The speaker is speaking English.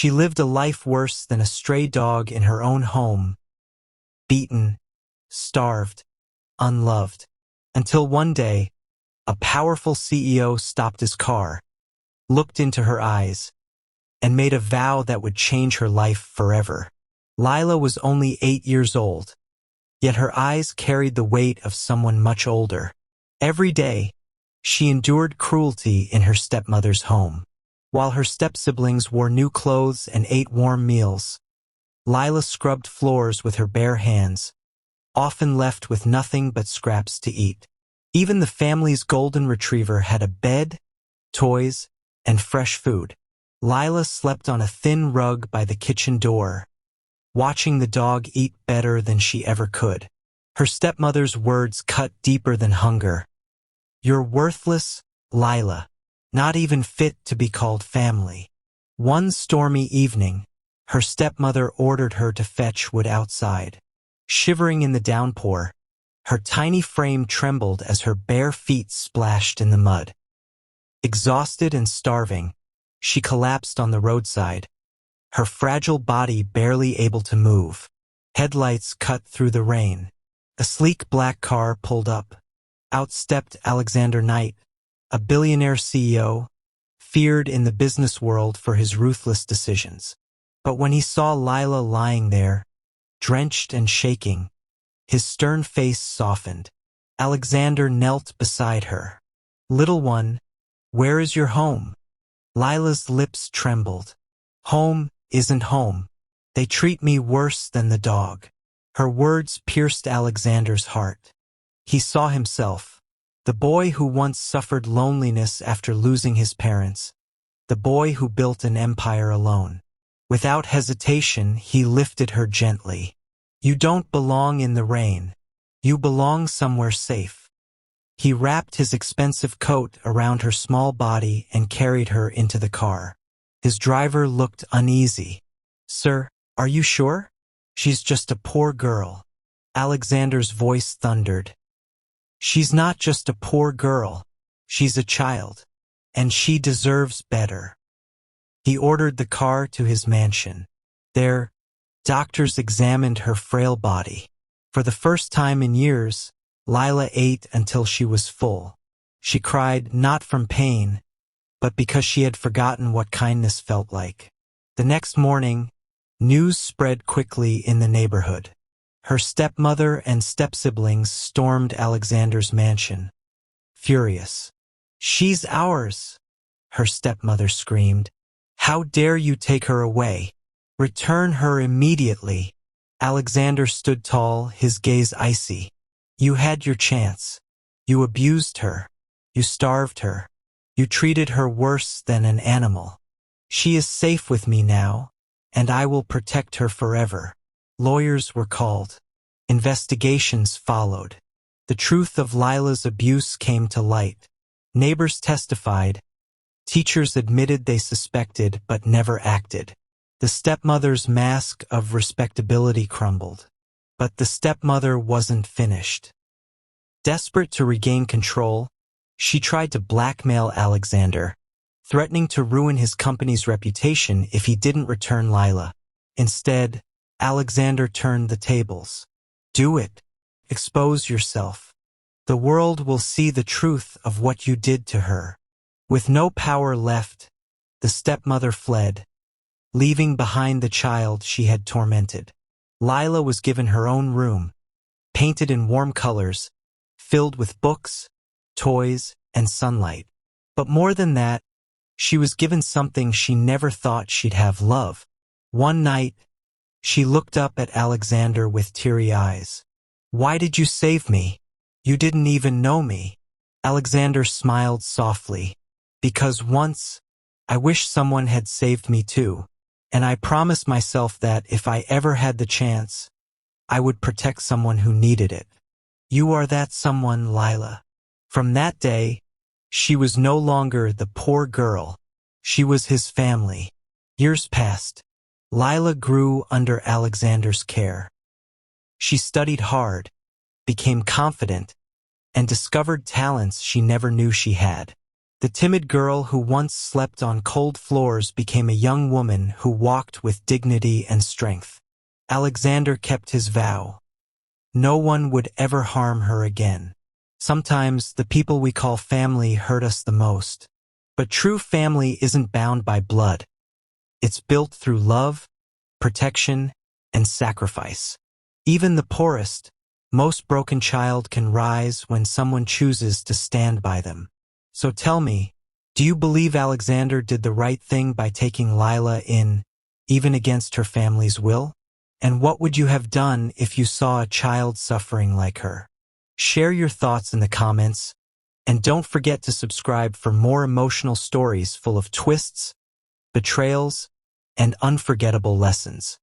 She lived a life worse than a stray dog in her own home, beaten, starved, unloved. Until one day, a powerful CEO stopped his car, looked into her eyes, and made a vow that would change her life forever. Lila was only 8 years old, yet her eyes carried the weight of someone much older. Every day, she endured cruelty in her stepmother's home. While her step-siblings wore new clothes and ate warm meals, Lila scrubbed floors with her bare hands, often left with nothing but scraps to eat. Even the family's golden retriever had a bed, toys, and fresh food. Lila slept on a thin rug by the kitchen door, watching the dog eat better than she ever could. Her stepmother's words cut deeper than hunger. "You're worthless, Lila, not even fit to be called family." One stormy evening, her stepmother ordered her to fetch wood outside. Shivering in the downpour, her tiny frame trembled as her bare feet splashed in the mud. Exhausted and starving, she collapsed on the roadside, her fragile body barely able to move. Headlights cut through the rain. A sleek black car pulled up. Out stepped Alexander Knight, a billionaire CEO, feared in the business world for his ruthless decisions. But when he saw Lila lying there, drenched and shaking, his stern face softened. Alexander knelt beside her. "Little one, where is your home?" Lila's lips trembled. "Home isn't home. They treat me worse than the dog." Her words pierced Alexander's heart. He saw himself, the boy who once suffered loneliness after losing his parents, the boy who built an empire alone. Without hesitation, he lifted her gently. "You don't belong in the rain. You belong somewhere safe." He wrapped his expensive coat around her small body and carried her into the car. His driver looked uneasy. "Sir, are you sure? She's just a poor girl." Alexander's voice thundered. "She's not just a poor girl. She's a child. And she deserves better." He ordered the car to his mansion. There, doctors examined her frail body. For the first time in years, Lila ate until she was full. She cried not from pain, but because she had forgotten what kindness felt like. The next morning, news spread quickly in the neighborhood. Her stepmother and step-siblings stormed Alexander's mansion, furious. "She's ours!" her stepmother screamed. "How dare you take her away? Return her immediately!" Alexander stood tall, his gaze icy. "You had your chance. You abused her. You starved her. You treated her worse than an animal. She is safe with me now, and I will protect her forever." Lawyers were called. Investigations followed. The truth of Lila's abuse came to light. Neighbors testified. Teachers admitted they suspected but never acted. The stepmother's mask of respectability crumbled. But the stepmother wasn't finished. Desperate to regain control, she tried to blackmail Alexander, threatening to ruin his company's reputation if he didn't return Lila. Instead, Alexander turned the tables. "Do it. Expose yourself. The world will see the truth of what you did to her." With no power left, the stepmother fled, leaving behind the child she had tormented. Lila was given her own room, painted in warm colors, filled with books, toys, and sunlight. But more than that, she was given something she never thought she'd have: love. One night, she looked up at Alexander with teary eyes. "Why did you save me? You didn't even know me." Alexander smiled softly. "Because once, I wish someone had saved me too. And I promised myself that if I ever had the chance, I would protect someone who needed it. You are that someone, Lila." From that day, she was no longer the poor girl. She was his family. Years passed. Lila grew under Alexander's care. She studied hard, became confident, and discovered talents she never knew she had. The timid girl who once slept on cold floors became a young woman who walked with dignity and strength. Alexander kept his vow. No one would ever harm her again. Sometimes the people we call family hurt us the most. But true family isn't bound by blood. It's built through love, protection, and sacrifice. Even the poorest, most broken child can rise when someone chooses to stand by them. So tell me, do you believe Alexander did the right thing by taking Lila in, even against her family's will? And what would you have done if you saw a child suffering like her? Share your thoughts in the comments, and don't forget to subscribe for more emotional stories full of twists, betrayals, and unforgettable lessons.